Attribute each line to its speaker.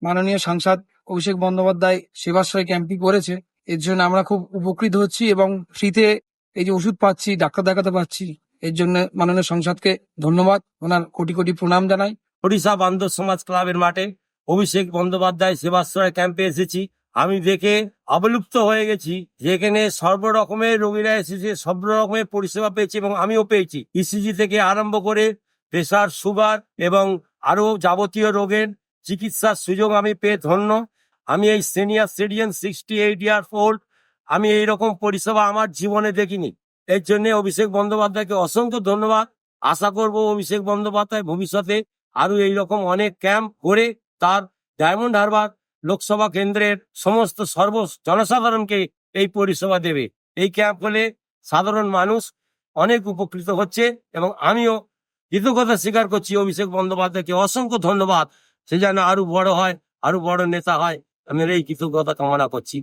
Speaker 1: মাননীয় সাংসদ অভিষেক বন্দ্যোপাধ্যায় সেবাশ্রয় ক্যাম্পটি করেছে, এর জন্য আমরা খুব উপকৃত হচ্ছি এবং ফ্রিতে এই যে ওষুধ পাচ্ছি, ডাক্তার দেখাতে পাচ্ছি, এর জন্য মাননীয় সংসদকে ধন্যবাদ, ওনার কোটি কোটি প্রণাম জানাই।
Speaker 2: ওড়িশা বান্ধব সমাজ ক্লাবের মাঠে অভিষেক বন্দ্যোপাধ্যায় সেবাশ্রয় ক্যাম্পে এসেছি। আমি দেখে অবলুপ্ত হয়ে গেছি যে এখানে সর্বরকমের রোগীরা এসেছে, সব রকমের পরিষেবা পেয়েছি এবং আমিও পেয়েছি। ইসিজি থেকে আরম্ভ করে প্রেসার, সুগার এবং আরো যাবতীয় রোগের চিকিৎসার সুযোগ আমি পেয়ে ধন্য। আমি এই সিনিয়র সিটিজেন 68 ইয়ার্স ওল্ড, আমি এইরকম পরিষেবা আমার জীবনে দেখিনি। এর জন্য অভিষেক বন্দ্যোপাধ্যায়কে অসংখ্য ধন্যবাদ। আশা করব অভিষেক বন্দ্যোপাধ্যায় ভবিষ্যতে আরো এইরকম অনেক ক্যাম্প করে তার ডায়মন্ড হারবার লোকসভা কেন্দ্রের সমস্ত জনসাধারণকে এই পরিষেবা দেবে। এই ক্যাম্প হলে সাধারণ মানুষ অনেক উপকৃত হচ্ছে এবং আমিও কৃতজ্ঞতা স্বীকার করছি অভিষেক বন্দ্যোপাধ্যায়কে অসংখ্য ধন্যবাদ। সে যেন আরো বড় হয়, আরো বড় নেতা হয়, আমি এই কৃতজ্ঞতা কামনা করছি।